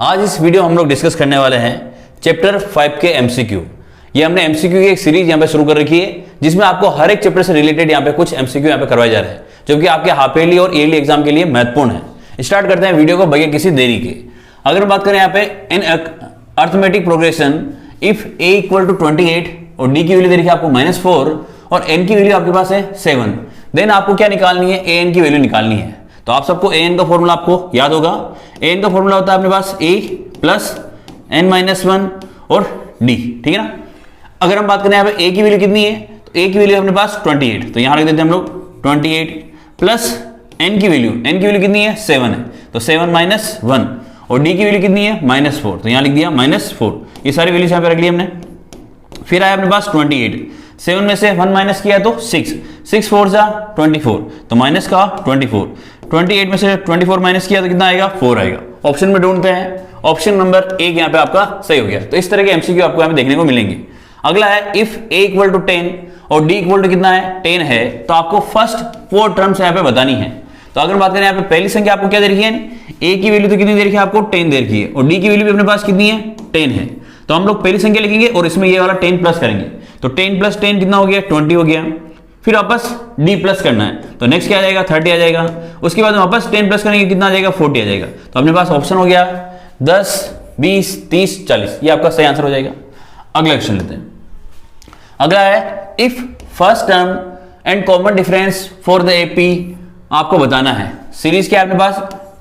आज इस वीडियो हम लोग डिस्कस करने वाले हैं चैप्टर 5 के एमसीक्यू। ये हमने एमसीक्यू की एक सीरीज यहाँ पे शुरू कर रखी है जिसमें आपको हर एक चैप्टर से रिलेटेड यहाँ पे कुछ एमसीक्यू यहाँ पे करवाए जा रहे हैं जो कि आपके हाफ ईयरली और ईयरली एग्जाम के लिए महत्वपूर्ण है। स्टार्ट करते हैं वीडियो को बगैर किसी देरी के। अगर हम बात करें यहाँ पे in arithmetic progression if a equal to 28 और d की वैल्यू दे रखी है आपको -4 और n की वैल्यू आपके पास है 7, देन आपको क्या निकालनी है, an की वैल्यू निकालनी है। तो आप सबको an का फॉर्मूला आपको याद होगा। an का फॉर्मूला होता है अपने पास a प्लस n-1 और d, ठीक है ना। अगर हम बात करें यहाँ पे a की वैल्यू कितनी है तो a की वैल्यू अपने पास 28, तो यहाँ रख देते हैं हम लोग 28 प्लस n की वैल्यू कितनी है 7 है, तो 7-1 और d की वैल्यू कितनी है -4, तो यहाँ लिख दिया -4। ये सारी वैल्यूज यहाँ पे रख ली हमने। फिर आया अपने पास 28, 7 में से 1 माइनस किया तो 6 4 जा 24, तो माइनस का 24, 28 में से 24 माइनस किया तो कितना आएगा 4 आएगा। ऑप्शन में ढूंढते हैं, ऑप्शन नंबर 1 यहाँ पे आपका सही हो गया। तो इस तरह के एमसीक्यू आपको यहाँ पे देखने को मिलेंगे। अगला है इफ a इक्वल टू 10 और d इक्वल टू कितना है 10 है, तो आपको फर्स्ट 4 टर्म्स यहाँ पे बतानी है। तो अगर बात करें यहाँ पे पहली संख्या आपको क्या दे रखी है, a की वैल्यू तो कितनी दे रखी है आपको 10 दे रखी है और d की वैल्यू भी अपने पास कितनी है 10 है। तो हम लोग पहली संख्या लिखेंगे और इसमें ये वाला 10 प्लस करेंगे, तो 10 प्लस 10 कितना हो गया 20 हो गया। फिर वापस d प्लस करना है, तो नेक्स्ट क्या आ जाएगा 30 आ जाएगा। उसके बाद वापस 10 प्लस करेंगे कितना आ जाएगा 40 आ जाएगा। तो अपने पास ऑप्शन हो गया 10 20 30 40, ये आपका सही आंसर हो जाएगा। अगला क्वेश्चन लेते हैं। अगला है if first term and common difference for the AP आपको बताना है। सीरीज क्या है अपने पास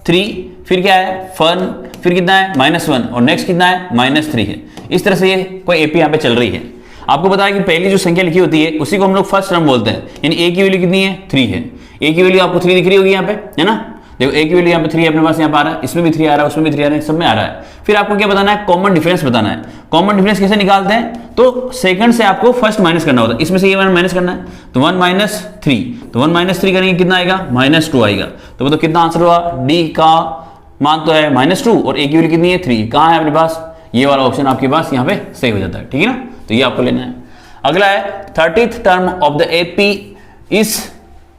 3, फिर क्या है 1, फिर कितना है -1 और नेक्स्ट कितना है -3 है। इस तरह से ये कोई एपी यहाँ पे चल रही है। आपको पता है कि पहली जो संख्या लिखी होती है उसी को हम लोग फर्स्ट टर्म बोलते हैं, यानी a की वैल्यू कितनी है 3 है। a की वैल्यू आपको 3 दिख रही होगी यहाँ पे, है ना। देखो a की वैल्यू यहाँ पे 3 है अपने पास, यहाँ पे आ रहा है, इसमें भी 3 आ रहा है, उसमें भी 3 आ रहा है, सब में आ रहा है। फिर आपको क्या बताना है, कॉमन डिफरेंस बताना है। कॉमन डिफरेंस कैसे निकालते हैं, तो सेकंड से आपको फर्स्ट माइनस करना होता है। इसमें से ये 1 माइनस करना है, तो 1 - 3, तो 1 - 3 करेंगे कितना आएगा -2 आएगा। तो मतलब कितना आंसर हुआ, डी का मान तो है -2 और a की वैल्यू कितनी है 3, कहाँ है अपने पास, ये वाला ऑप्शन आपके पास यहाँ पे सही हो जाता है, ठीक है ना। तो ये आपको लेना है। अगला है 30th term of the AP is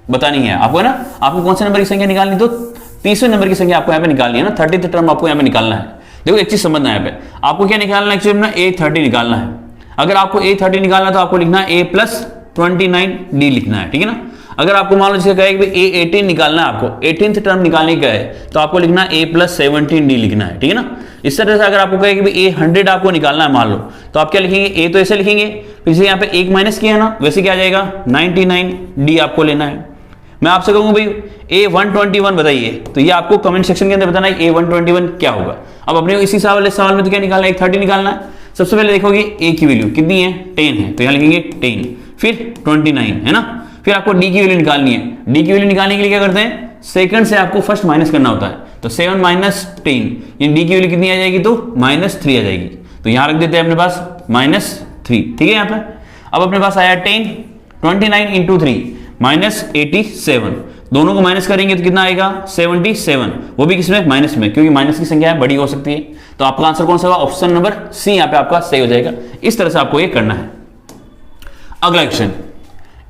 बतानी है आपको, है ना। आपको कौन से नंबर की संख्या निकालनी, तो 30वें नंबर की संख्या आपको यहाँ पे निकालनी है ना। 30th टर्म आपको यहाँ पे निकालना है। देखो एक चीज समझना है यहाँ पे, आपको क्या निकालना है एक्चुअली ना, a30 निकालना है। अगर आपको a30 निकालना है तो आपको लिखना है a प्लस 29d लिखना है, ठीक है ना। अगर आपको मान लो जैसे कहे कि a18 निकालना है, आपको 18th टर्म निकालने का है, तो आपको लिखना है a प्लस 17d लिखना है, ठीक है ना। इस तरह से अगर आपको कहे कि a100 आपको निकालना है मान लो, तो आप क्या लिखेंगे, a तो ऐसे लिखेंगे, फिर से यहाँ पे 1 माइनस किया ना, वैसे क्या आ जाएगा 99d आपको लेना है। मैं आपसे कहूंगा भाई a121 बताइए, तो ये आपको कमेंट सेक्शन के अंदर बताना है a121 क्या होगा। अब अपने इसी सवाल में तो क्या निकालना है, 30 निकालना है। सबसे पहले देखोगे a की वैल्यू कितनी है 10 है, तो यहाँ लिखेंगे 10, फिर 29 है ना। फिर आपको d की वैल्यू निकालनी है। d की वैल्यू निकालने के लिए क्या करते हैं, सेकंड से आपको फर्स्ट माइनस करना होता है, तो 7 - 10, यानी d की वैल्यू कितनी आ जाएगी, तो -3 आ जाएगी। तो यहाँ रख देते हैं अपने पास -3, ठीक है। यहाँ पे अब अपने पास आया 10, 29 × 3 -87, दोनों को माइनस करेंगे तो कितना आएगा 77, वो भी किसमें माइनस में, क्योंकि माइनस की संख्या बड़ी हो सकती है। तो आपका आंसर कौन सा होगा, ऑप्शन नंबर सी यहाँ पे आपका सही हो जाएगा। इस तरह से आपको ये करना है। अगला question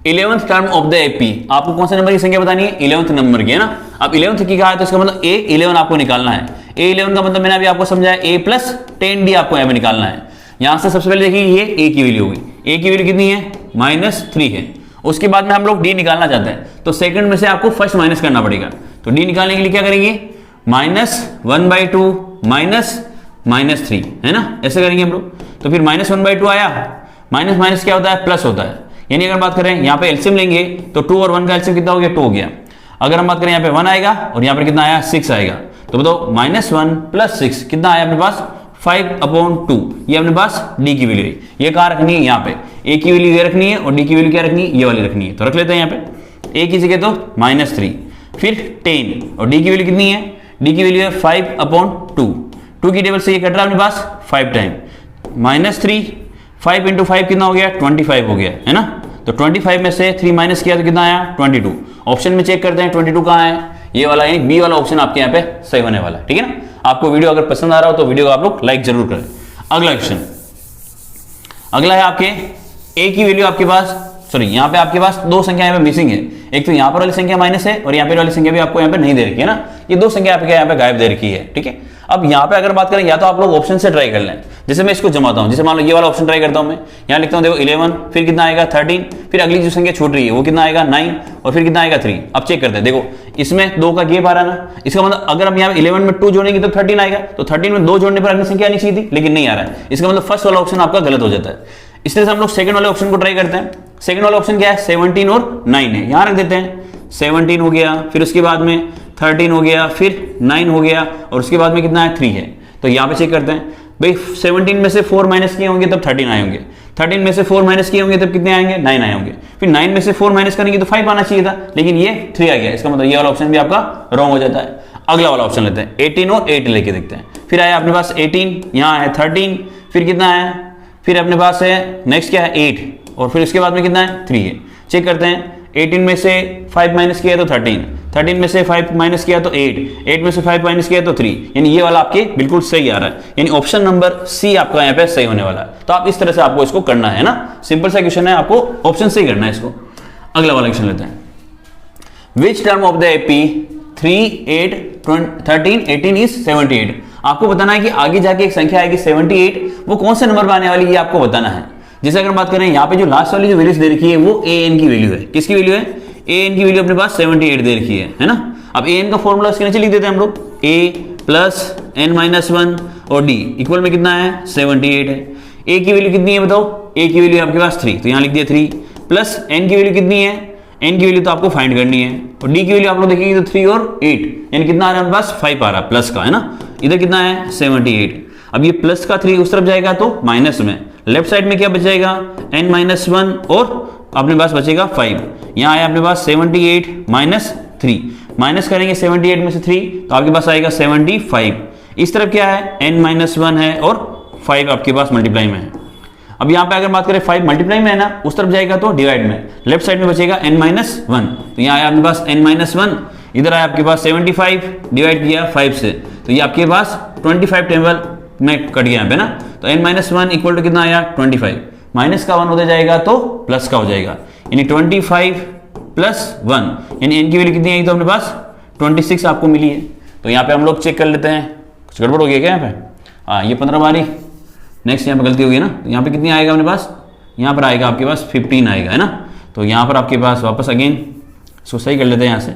11th term of the AP, आपको कौन से नंबर की संख्या बतानी है, 11th नंबर की, है ना। अब 11th की कहा है तो इसका मतलब a11 आपको निकालना है। a11 का मतलब मैंने अभी आपको समझाया a प्लस 10d आपको यहाँ पे निकालना है। यहां से सबसे पहले देखिए ये a की वैल्यू होगी, a की वैल्यू कितनी है -3 है। उसके बाद में हम लोग d निकालना चाहते हैं, तो सेकंड में से आपको फर्स्ट माइनस करना पड़ेगा। तो d निकालने के लिए क्या करेंगे, -1/2 -3, है ना, ऐसे करेंगे हम लोग। तो फिर -1/2 आया, माइनस क्या होता है, प्लस होता है। यानी अगर बात करें यहाँ पे एलसीएम लेंगे तो 2 और 1 का एलसीएम कितना हो गया 2 हो गया। अगर हम बात करें यहाँ पे 1 आएगा और यहाँ पर कितना आया 6 आएगा, तो बताओ -1 + 6 कितना आया अपने पास 5/2, ये अपने पास d की वैल्यू है। ये कहाँ रखनी है, यहाँ पे a की वैल्यू ये रखनी है और d की वैल्यू क्या रखनी है, ये वाली रखनी है। तो रख लेते हैं यहाँ पे a की जगह तो -3, फिर 10 और d की वैल्यू कितनी है, d की वैल्यू है 5/2, 2 की टेबल से ये कट रहा है अपने पास 5 टाइम, -3 5 × 5 कितना हो गया 25 हो गया, है ना। तो 25 में से 3 माइनस किया तो कितना आया 22। ऑप्शन में चेक करते हैं 22 कहाँ है, ये वाला, यानी बी वाला ऑप्शन आपके यहाँ पे सही होने वाला है, ठीक है ना। आपको वीडियो अगर पसंद आ रहा हो तो वीडियो को आप लोग लाइक जरूर करें। अगला क्वेश्चन, अगला है आपके a की वैल्यू आपके पास, सॉरी यहाँ पे आपके पास दो संख्या यहाँ पे मिसिंग है। एक तो यहाँ पर वाली संख्या माइनस है और यहाँ पे वाली संख्या भी आपको यहाँ पे नहीं दे रखी है ना, ये दो संख्या आपके यहाँ पे गायब दे रखी है, ठीक है। अब यहाँ पे अगर बात करें, या तो आप लोग ऑप्शन से ट्राई कर लें, जैसे मैं इसको जमाता हूँ, जैसे मान लो ये वाला ऑप्शन ट्राई करता हूँ मैं, यहाँ लिखता हूँ देखो 11, फिर कितना आएगा 13, फिर अगली जो संख्या छूट रही है वो कितना आएगा 9, और फिर कितना आएगा 3। अब चेक करते हैं, देखो इसमें 2 का गैप आ रहा है ना, इसका मतलब अगर हम यहाँ पे 11 में 2 जोड़ेंगे तो 13 आएगा, तो 13 में 2 जोड़ने पर अगली संख्या आनी चाहिए थी, लेकिन नहीं आ रहा है, इसका मतलब फर्स्ट वाला ऑप्शन आपका गलत हो जाता है। इस तरह से हम लोग सेकंड वाले ऑप्शन को ट्राई करते हैं। सेकंड वाला ऑप्शन क्या है, 17 और 9 है, यहां रख देते हैं, 17 हो गया, फिर उसके बाद में 13 हो गया, फिर 9 हो गया, और उसके बाद में कितना है 3 है। तो यहाँ पे चेक करते हैं भाई, 17 में से 4 माइनस किए होंगे तब 13 आए होंगे, 13 में से 4 माइनस किए होंगे तब कितने आएंगे 9 आए होंगे, फिर 9 में से 4 माइनस करेंगे तो 5 आना चाहिए था, लेकिन ये 3 आ गया, इसका मतलब ये वाला ऑप्शन भी आपका रॉन्ग हो जाता है। अगला वाला ऑप्शन लेते हैं, 18 और 8 लेके देखते हैं। फिर आया अपने पास 18, यहाँ है 13, फिर कितना है, फिर अपने पास है नेक्स्ट क्या है 8, और फिर उसके बाद में कितना है 3 है। चेक करते हैं, 18 में से 5 माइनस किया तो 13, 13 में से 5 माइनस किया तो 8, 8 में से 5 माइनस किया तो 3, यानी ये वाला आपके बिल्कुल सही आ रहा है, यानी ऑप्शन नंबर सी आपका यहाँ पे सही होने वाला है। तो आप इस तरह से आपको इसको करना है ना, सिंपल सा क्वेश्चन है, आपको ऑप्शन सही करना है इसको। अगला वाला क्वेश्चन लेते हैं, which term of the AP 3, 8, 13, 18 is 78। आपको बताना है कि आगे जाके एक संख्या आएगी 78, वो कौन से नंबर पर आने वाली है, ये आपको बताना है। जैसे अगर बात करें यहाँ पे जो लास्ट वाली जो वैल्यूज दे रखी है वो ए एन की वैल्यू है, किसकी वैल्यू है, ए एन की वैल्यू अपने पास 78 दे रखी है ना। अब ए एन का फॉर्मूला इसके नीचे लिख देते हैं हम लोग, ए प्लस एन माइनस 1 और डी इक्वल में कितना है 78 है। ए की वैल्यू कितनी है बताओ, ए की वैल्यू आपके पास 3, तो यहाँ लिख दिया 3, प्लस एन की वैल्यू कितनी है, एन की वैल्यू तो आपको फाइंड करनी है, और डी की वैल्यू आप लोग देखेंगे तो 3 और 8, यानी कितना आ रहा है हमारे पास 5 आ रहा है प्लस का, है ना। इधर कितना है 78। अब ये प्लस का 3 उस तरफ जाएगा तो माइनस में, लेफ्ट साइड में क्या बचेगा n माइनस 1 और अपने पास बचेगा 5। यहाँ आया अपने पास 78 माइनस 3, माइनस करेंगे 78 में से 3 तो आपके पास आएगा 75। इस तरफ क्या है n माइनस 1 है और 5 आपके पास मल्टीप्लाई में है। अब यहाँ पे अगर बात करें 5 मल्टीप्लाई में है ना, उस तरफ जाएगा तो डिवाइड में, लेफ्ट साइड में बचेगा n माइनस 1, तो यहाँ आया आपके पास n माइनस 1, इधर आया आपके पास 75 डिवाइड किया 5 से, तो ये आपके पास 25 टेबल में कट गया यहाँ पे ना, तो n माइनस 1 इक्वल टू कितना आया 25, माइनस का 1 होता जाएगा तो प्लस का हो जाएगा, यानी 25 प्लस 1, यानी n की वैल्यू कितनी आई तो अपने पास 26 आपको मिली है। तो यहाँ पे हम लोग चेक कर लेते हैं, कुछ गड़बड़ हो गया क्या यहाँ पे, हाँ ये 15 बारी, नेक्स्ट यहाँ पे गलती होगी ना, तो यहाँ पे कितनी आएगा अपने पास, यहाँ पर आएगा आपके पास 15 आएगा, है ना। तो यहाँ पर आपके पास वापस अगेन इसको सही कर लेते हैं, यहाँ से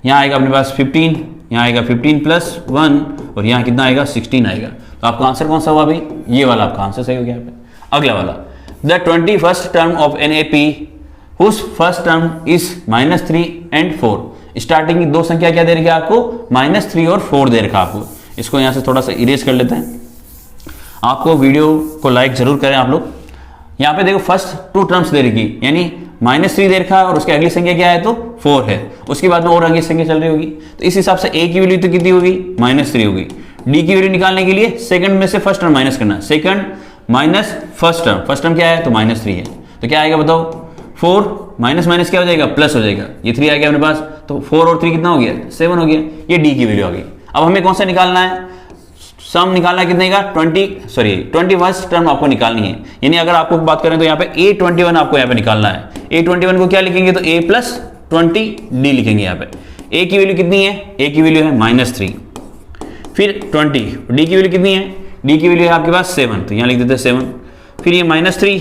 यहाँ आएगा अपने पास 15, यहाँ आएगा 15 प्लस 1 और यहाँ कितना आएगा 16 आएगा। तो आपका आंसर कौन सा हुआ भाई, ये वाला आपका आंसर सही हो गया यहाँ पे। अगला वाला, the 21st term of an A P whose first term is -3 and 4। Starting की दो संख्या क्या दे रखी है आपको, -3 और 4 दे रखा आपको। इसको यहाँ से थोड़ा सा इरेज कर लेते हैं। आपको वीडियो को लाइक जरूर करें आप लोग। यहाँ पे देखो फर्स्ट 2 टर्म्स दे रखी, यानी -3 दे रखा और उसकी अगली संख्या क्या है तो 4 है, उसके बाद में और अगली संख्या चल रही होगी। तो इस हिसाब से ए की वैल्यू तो कितनी होगी -3 होगी। डी की वैल्यू निकालने के लिए सेकंड में से फर्स्ट टर्म माइनस करना, सेकंड माइनस फर्स्ट टर्म क्या है तो -3 है, तो क्या आएगा बताओ, 4 माइनस क्या हो जाएगा प्लस हो जाएगा, ये 3 आ गया अपने पास, तो 4 और 3 कितना हो गया 7 हो गया, ये डी की वैल्यू आ गई। अब हमें कौन सा निकालना है, सम निकालना है कितने का 21st टर्म आपको निकालनी है। यानी अगर आपको बात करें तो यहाँ पे A21 आपको यहाँ पे निकालना है। A21 को क्या लिखेंगे तो A + 20 D लिखेंगे। यहाँ पे A की वैल्यू कितनी है, A की वैल्यू है -3, फिर 20, D की वैल्यू कितनी है, D की वैल्यू है आपके पास 7, तो यहाँ लिख देते हैं 7, फिर ये -3,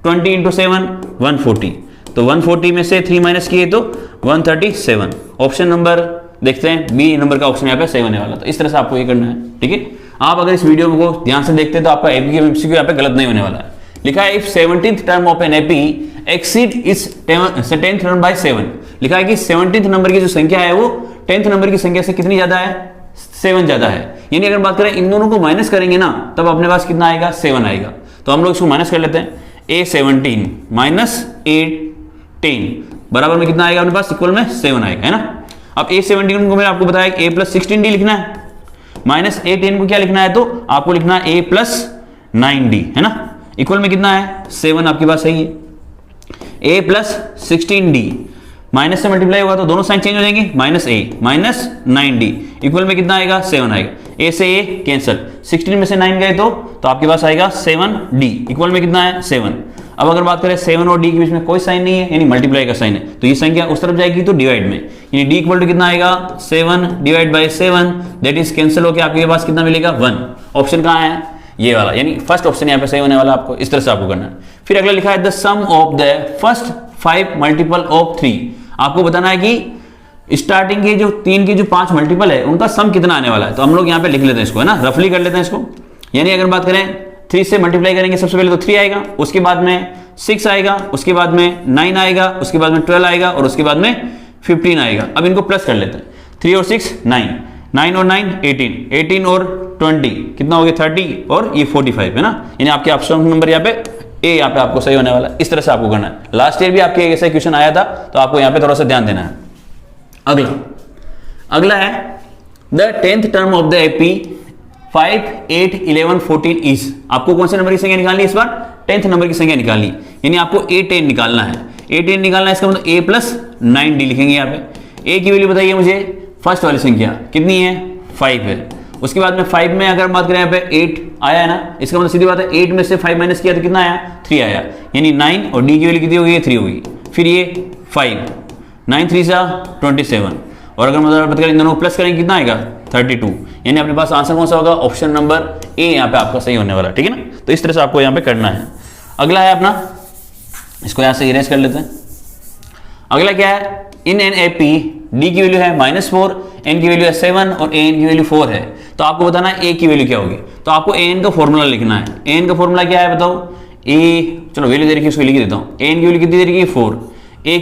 20 × 7 140, तो 140 में से 3 माइनस किए तो 137। ऑप्शन नंबर देखते हैं बी नंबर का ऑप्शन यहाँ पे सही होने वाला। तो इस तरह से आपको ये करना है, ठीक है। आप अगर इस वीडियो को ध्यान से देखते हैं तो आपका एपी एमसीक्यू यहाँ पे गलत नहीं होने वाला है। लिखा है if 17th term of an AP exceed इस 10th टर्म बाय 7। लिखा है कि 17th नंबर की जो संख्या है वो 10th नंबर की संख्या से कितनी ज्यादा है, 7 ज्यादा है। यानी अगर बात करें इन दोनों को माइनस करेंगे ना तब अपने पास कितना आएगा 7 आएगा। तो हम लोग इसको माइनस कर लेते हैं, A17 -A10 बराबर में कितना आएगा अपने पास, इक्वल में 7 आएगा, है ना। अब A17 को मैंने आपको बताया कि A + 16D लिखना है, -A10 को क्या लिखना है तो आपको लिखना है A + 9D, है ना। इक्वल में कितना है 7 आपके पास सही है। A + 16D माइनस से मल्टीप्लाई होगा तो दोनों साइन चेंज हो जाएंगे, -A -9D इक्वल में कितना आएगा 7 आएगा। A से A कैंसिल, 16 में से 9 गए तो आपके पास आएगा 7D इक्वल में कितना है 7। अब अगर बात करें 7 और डी के बीच में कोई साइन नहीं है, यानी मल्टीप्लाई का साइन है, तो ये संख्या उस तरफ जाएगी तो डिवाइड में, यानी डी इक्वल टू कितना आएगा 7 divide by 7, that is cancel होकर आपके पास कितना मिलेगा 1। ऑप्शन कहाँ है, ये वाला, यानी फर्स्ट ऑप्शन यहाँ पे सही होने वाला आपको, इस तरह से आपको करना है। फिर अगला लिखा है the sum of the first 5 multiple of 3। आपको बताना है कि स्टार्टिंग के जो 3 के जो 5 मल्टीपल है उनका सम कितना आने वाला है। तो हम लोग यहाँ पे लिख लेते हैं इसको, है ना, रफली कर लेते हैं इसको। यानी अगर बात करें 3 से मल्टीप्लाई करेंगे सबसे पहले तो 3 आएगा, उसके बाद में 6 आएगा, उसके बाद में 9 आएगा, उसके बाद में 12 आएगा और उसके बाद में 15 आएगा। अब इनको प्लस कर लेते हैं, 3 और 6 9, 9 और 9 18, 18 और 20 कितना हो गया 30 और ये 45, है ना। यानी आपके ऑप्शन नंबर यहाँ पे ए यहाँ पे आपको सही होने वाला है। इस तरह से आपको करना है। लास्ट ईयर भी आपके एक ऐसा क्वेश्चन आया था, तो आपको यहाँ पे थोड़ा सा ध्यान देना है। अगला है the 10th term of the AP 5, 8, 11, 14 is. आपको कौन से नंबर की संख्या निकालनी है इस बार, 10th नंबर की संख्या निकालनी, यानी आपको A10 निकालना है। A10 निकालना है, इसका मतलब A प्लस 9D लिखेंगे यहाँ पे। A की वैल्यू बताइए मुझे, फर्स्ट वाली संख्या कितनी है 5 है। उसके बाद में 5 में अगर बात करें यहाँ पे 8 आया है ना, इसका मतलब सीधी बात है 8 में से 5 माइनस किया तो कितना आया 3 आया, यानी 9 और D की वैल्यू कितनी होगी 3 होगी। फिर ये 5, 9 3 सा 27 और अगर मतलब बात करें इन दोनों को प्लस करेंगे कितना आएगा 32, यानी अपने पास आंसर कौन सा होगा, ऑप्शन नंबर ए यहाँ पे आपका सही होने वाला, ठीक है ना। तो इस तरह से आपको यहाँ पे करना है। अगला है अपना, इसको यहाँ से इरेज कर लेते हैं। अगला क्या है, in an A P d की वैल्यू है -4, एन की वैल्यू है 7 और ए एन की वैल्यू 4 है। तो आपको बताना है ए की वैल्यू क्या होगी। तो आपको ए एन का फॉर्मूला लिखना है। ए एन का फॉर्मूला क्या है बताओ, ए, चलो वैल्यू दे रखी है उसको लिख देता हूँ। ए एन की वैल्यू कितनी दे रखी है 4, ए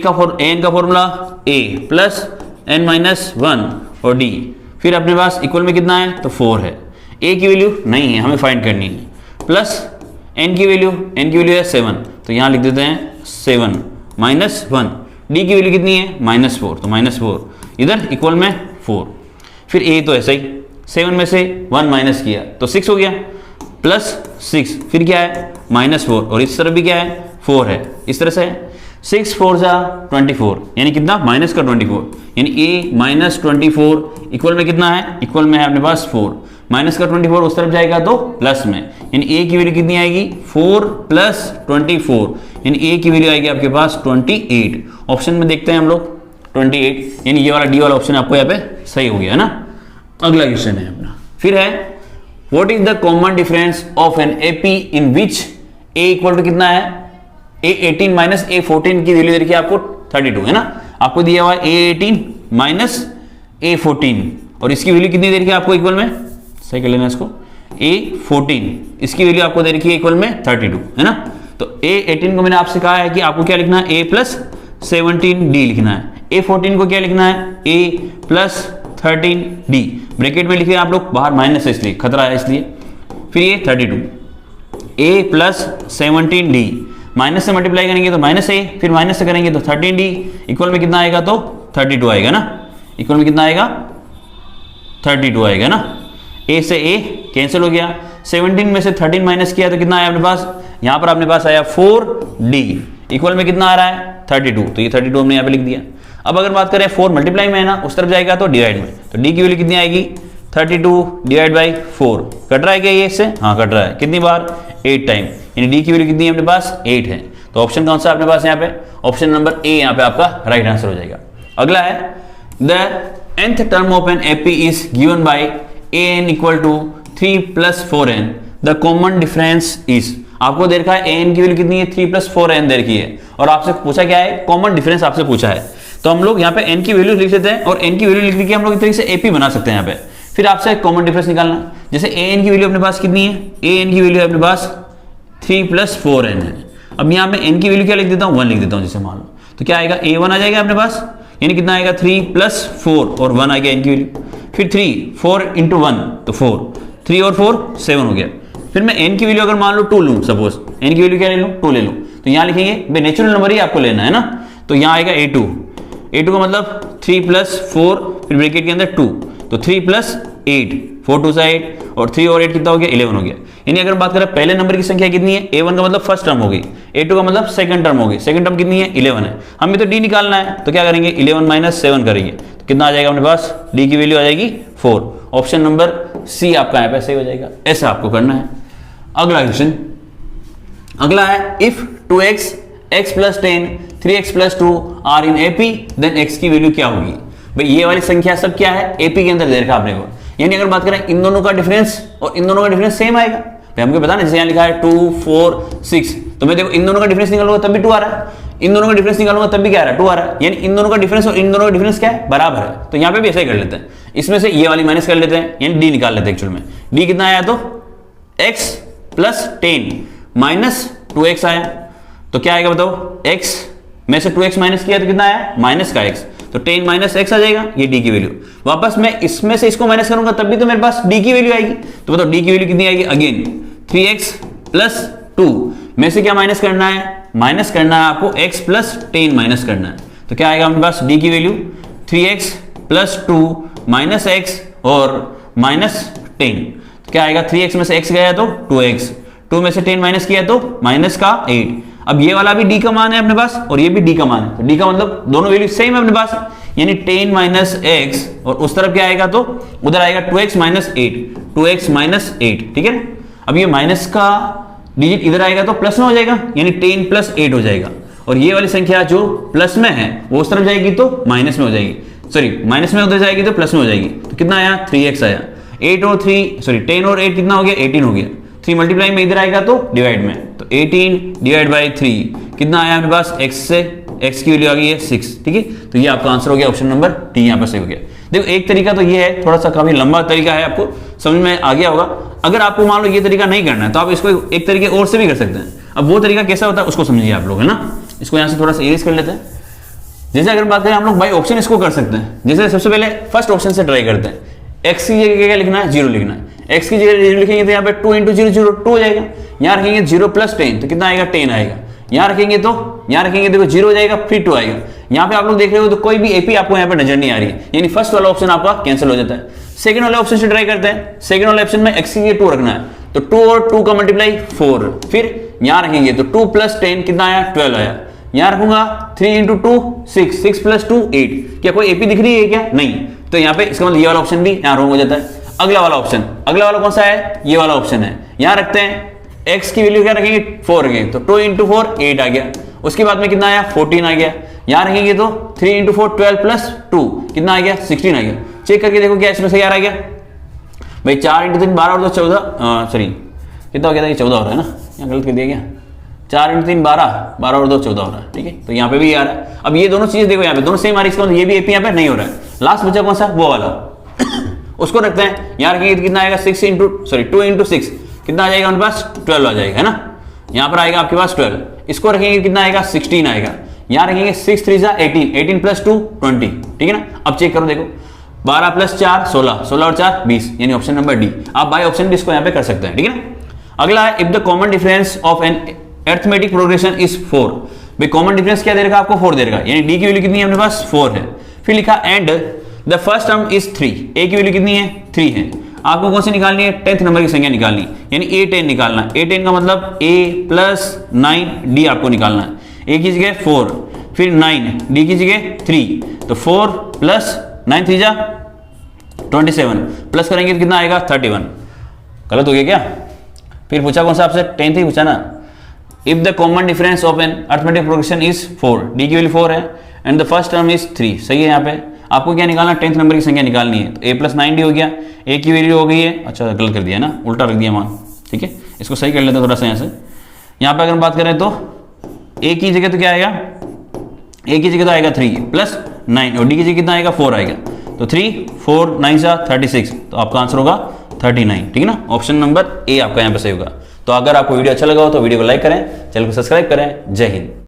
एन का फॉर्मूला ए प्लस एन माइनस 1 और डी, फिर अपने पास इक्वल में कितना है तो 4 है। ए की वैल्यू नहीं है, हमें फाइंड करनी है, प्लस एन की वैल्यू है 7, तो यहाँ लिख देते हैं 7 माइनस 1, डी की वैल्यू कितनी है -4, तो -4 इधर इक्वल में 4। फिर ए तो ऐसा ही 7 में से 1 माइनस किया तो 6 हो गया, प्लस 6, फिर क्या है -4 और इस तरफ भी क्या है 4 है। इस तरह से 6 4 जा 24, यानी कितना माइनस का 24, यानी ए माइनस 24 इक्वल में कितना है, इक्वल में है अपने पास 4, माइनस का 24 उस तरफ जाएगा तो प्लस में, यानी ए की वैल्यू कितनी आएगी 4 प्लस 24, यानी ए की वैल्यू आएगी आपके पास 28। ऑप्शन में देखते हैं हम लोग 28, यानी ये वाला डी वाला ऑप्शन आपको यहाँ पे सही हो गया है ना। अगला क्वेश्चन है अपना, फिर है what is the common difference of an AP in which a equal to कितना है A18 माइनस A14 की वैल्यू देखिए आपको 32 है ना। आपको दिया हुआ है A18 माइनस A14 और इसकी वैल्यू कितनी दे रखी है आपको इक्वल में, सही कर लेना इसको, A14 इसकी वैल्यू आपको दे रखी है इक्वल में 32 है ना। तो A18 को मैंने आपसे कहा है कि आपको क्या लिखना है A प्लस 17D लिखना है, A14 को क्या लिखना है A प्लस 13D, ब्रैकेट में लिखिए आप लोग, बाहर माइनस है इसलिए खतरा है इसलिए। फिर ये 32 A प्लस 17D, माइनस से मल्टीप्लाई करेंगे तो माइनस ए, फिर माइनस से करेंगे तो 13D इक्वल में कितना आएगा तो 32 आएगा ना, इक्वल में कितना आएगा 32 आएगा ना। ए से ए कैंसिल हो गया, 17 में से 13 माइनस किया तो कितना आया अपने पास, यहाँ पर अपने पास आया 4D इक्वल में कितना आ रहा है 32, तो ये 32 हमने यहाँ पे लिख दिया। अब अगर बात करें 4 मल्टीप्लाई में है ना, उस तरफ जाएगा तो डिवाइड में, तो डी की वैल्यू कितनी आएगी 32 डिवाइड बाई 4, कट रहा है क्या ये इससे, हाँ कट रहा है, कितनी बार 8 टाइम, यानी डी की वैल्यू कितनी है अपने पास 8 है। तो ऑप्शन कौन सा अपने पास यहाँ पे, ऑप्शन नंबर ए यहाँ पे आपका राइट आंसर हो जाएगा। अगला है the nth term of an AP is given by an equal to 3 plus 4n, the common difference is. आपको दे रखा है an की वैल्यू कितनी है 3 प्लस 4n दे रखी है और आपसे पूछा क्या है, कॉमन डिफरेंस आपसे पूछा है। तो हम लोग यहाँ पे n की वैल्यू लिख देते हैं और n की वैल्यू लिख के हम लोग इस तरीके से एपी बना सकते हैं यहाँ पे। फिर आपसे कॉमन डिफरेंस निकालना, जैसे an की वैल्यू अपने पास कितनी है, an की वैल्यू अपने पास 3 प्लस 4n है। अब यहाँ पे n की वैल्यू क्या लिख देता हूँ 1 लिख देता हूँ, जैसे मान लो, तो क्या आएगा a1 आ जाएगा अपने पास, यानी कितना आएगा 3 प्लस 4 और 1 आ गया n की वैल्यू। फिर 3 4 इंटू 1 तो 4, 3 और 4 7 हो गया। फिर मैं n की वैल्यू अगर मान लो 2 लूँ, सपोज n की वैल्यू क्या ले लूँ 2 ले लूँ, तो यहाँ लिखेंगे भाई नेचुरल नंबर ही आपको लेना है ना, तो यहाँ आएगा a2 का मतलब 3 प्लस 4 फिर ब्रैकेट के अंदर 2, तो 3 प्लस 8, 4 2 सा 8 और 3 और 8 कितना हो गया 11 हो गया। यानी अगर बात करें पहले नंबर की संख्या कितनी है, a1 का मतलब फर्स्ट टर्म हो गई, a2 का मतलब सेकंड टर्म हो गई, सेकंड टर्म कितनी है 11 है, हमें तो d निकालना है, तो क्या करेंगे 11 माइनस 7 करेंगे, तो कितना आ जाएगा अपने पास, d की वैल्यू आ जाएगी 4। ऑप्शन नंबर सी आपका यहाँ पे सही हो जाएगा, ऐसा आपको करना है। अगला क्वेश्चन, अगला है if 2x, x plus 10, 3x plus 2 are in AP, then x की वैल्यू क्या होगी? भाई ये वाली संख्या सब क्या है? AP के अंदर दे रखा आपने को। यानी अगर बात करें इन दोनों का डिफरेंस और इन दोनों का डिफरेंस सेम आएगा। भाई हमको पता ना, जैसे यहाँ लिखा है 2, 4, 6, तो मैं देखो इन दोनों का डिफरेंस निकालूंगा तब भी 2 आ रहा है, इन दोनों का डिफरेंस निकालूंगा तब भी क्या आ रहा है? 2 आ रहा है। यानी इन दोनों का डिफरेंस और इन दोनों का डिफरेंस क्या है? बराबर है। तो यहाँ पे भी ऐसा ही कर लेते हैं, इसमें से ये वाली माइनस कर लेते हैं, यानी डी निकाल लेते हैं। एक्चुअल में डी कितना आया? तो x प्लस 10 माइनस 2x आया, तो क्या आएगा बताओ? x में से 2x माइनस किया तो कितना आया? माइनस का x, तो 10 माइनस x आ जाएगा, ये d की वैल्यू। वापस मैं इसमें से इसको माइनस करूंगा तब भी तो मेरे पास d की वैल्यू आएगी। तो बताओ d की वैल्यू कितनी आएगी? अगेन 3x प्लस 2 में से क्या माइनस करना है? माइनस करना है आपको x प्लस 10 माइनस करना है, तो क्या आएगा हमारे पास? d की value 3x plus 2 minus x और माइनस 10, तो क्या आएगा? 3x में से x गया तो 2x, 2 में से 10 माइनस किया तो माइनस का 8। अब ये वाला भी d का मान है अपने पास और ये भी d का मान है, तो d का मतलब दोनों वैल्यू सेम है अपने पास, यानी 10 माइनस x, और उस तरफ क्या आएगा? तो उधर आएगा 2x माइनस 8, 2x माइनस 8, ठीक है। अब ये माइनस का डिजिट इधर आएगा तो प्लस में हो जाएगा, यानी 10 प्लस 8 हो जाएगा, और ये वाली संख्या जो प्लस में है वो उस तरफ जाएगी तो माइनस में हो जाएगी, सॉरी माइनस में उधर जाएगी तो प्लस में हो जाएगी। तो कितना आया? 3x आया। 8 और 3 सॉरी 10 और 8 कितना हो गया? 18 हो गया। 3 मल्टीप्लाई में इधर आएगा तो डिवाइड में, तो 18 डिवाइड बाई 3 कितना आया अपने पास? x से x की वैल्यू आ गई है 6, ठीक है। तो ये आपका आंसर हो गया ऑप्शन नंबर डी, यहाँ पर सही हो गया। देखो एक तरीका तो ये है, थोड़ा सा काफी लंबा तरीका है, आपको समझ में आ गया होगा। अगर आपको मान लो ये तरीका नहीं करना है तो आप इसको एक तरीके और से भी कर सकते हैं। अब वो तरीका कैसा होता है उसको समझिए आप लोग, है ना। इसको यहाँ से थोड़ा सा इरेज कर लेते हैं। जैसे अगर बात करें हम लोग बाई ऑप्शन इसको कर सकते हैं। जैसे सबसे पहले फर्स्ट ऑप्शन से ट्राई करते हैं। x की जगह क्या लिखना है? 0 लिखना है। x की जगह 0 लिखेंगे तो यहाँ पे 2 इंटू 0 0 2 हो जाएगा। यहाँ रखेंगे 0 प्लस 10 तो कितना आएगा? 10 आएगा। यहाँ रखेंगे तो यहाँ रखेंगे देखो 0 हो जाएगा, फिर 2 आएगा। यहाँ पे आप लोग देख रहे हो तो कोई भी एपी आपको यहाँ पे नजर नहीं आ रही है, यानी फर्स्ट वाला ऑप्शन आपका कैंसिल हो जाता है। सेकंड वाले ऑप्शन से ट्राई करते हैं। सेकंड वाले ऑप्शन में x की जगह 2 रखना है, तो 2 और 2 का मल्टीप्लाई 4, फिर यहाँ रखेंगे तो 2 प्लस 10 कितना आया? 12 आया। यहाँ रखूंगा 3 इंटू 2 6, 6 प्लस 2 8। क्या कोई एपी दिख रही है क्या? नहीं। तो यहाँ पे इसका मतलब ये वाला ऑप्शन भी यहाँ रॉन्ग हो जाता है। अगला वाला ऑप्शन, अगला वाला कौन सा है? ये वाला ऑप्शन है। यहाँ रखते हैं x की वैल्यू क्या रखेंगे? 4 रखेंगे, तो 2 इंटू 4 8 आ गया। उसके बाद में कितना आया? 14 आ गया। यहाँ रखेंगे तो 3 इंटू 4 12 प्लस 2 कितना आ गया? 16 आ गया। चेक करके देखो क्या इसमें सही आ गया भाई। 4 इंटू 3 12 और 2 14, सॉरी कितना हो गया था? ये 14 हो रहा है ना, यहाँ गलत कर दिया गया। 4 इंटू 3 12, 12 और 2 14 हो रहा है, ठीक है। तो यहाँ पे भी आ रहा है। अब ये दोनों चीजें देखो यहाँ पे दोनों सेम आ रही है, इसका मतलब ये भी एपी यहाँ पे नहीं हो रहा है। लास्ट बचा कौन सा? वो वाला उसको रखते हैं। यहाँ रखेंगे तो कितना आएगा? 2 इंटू 6 कितना आ जाएगा हमारे पास? 12 आ जाएगा, है ना। यहाँ पर आएगा आपके पास 12। इसको रखेंगे कितना आएगा? 16 आएगा। यहाँ रखेंगे 6 3 18, 18 प्लस 2 20, ठीक है ना। अब चेक करो देखो 12 प्लस 4 16, 16 और 4 20, यानी ऑप्शन नंबर डी। आप बाय ऑप्शन भी इसको यहाँ पे कर सकते हैं, ठीक है ना। अगला है if the common difference of an arithmetic progression is 4। भाई कॉमन डिफरेंस क्या दे रखा आपको? 4 दे रखा, यानी डी की वैल्यू कितनी है अपने पास? 4 है। फिर लिखा and the first term is 3। ए की वैल्यू कितनी है? 3 है। आपको कौन सी निकालनी है? 10th नंबर की संख्या निकालनी, यानी A10 निकालना। A10 का मतलब A प्लस 9 D आपको निकालना है। A की जगह 4, फिर 9, D की जगह 3, तो 4 प्लस 9 3 जा 27, प्लस करेंगे तो कितना आएगा? 31। गलत हो गया क्या? फिर पूछा कौन सा आपसे? 10th ही पूछा ना। If the common difference of an arithmetic progression is 4, D की वैल्यू 4 है and the first term is 3, सही है। यहाँ पे आपको क्या निकालना? 10th नंबर की संख्या निकालनी है। तो A प्लस 9D हो गया, A की वैल्यू हो गई है, अच्छा गलत कर दिया ना, उल्टा रख दिया मान, ठीक है। इसको सही कर लेते हैं थोड़ा सा यहाँ से। यहाँ पे अगर बात करें तो A की जगह तो क्या आएगा? A की जगह तो आएगा 3 प्लस 9 और D की जगह कितना आएगा? 4 आएगा। तो 3 4 9 सा 36, तो आपका आंसर होगा 39, ठीक है ना। ऑप्शन नंबर ए आपका यहाँ पे सही होगा। तो अगर आपको वीडियो अच्छा लगा हो तो वीडियो को लाइक करें, चैनल को सब्सक्राइब करें। जय हिंद।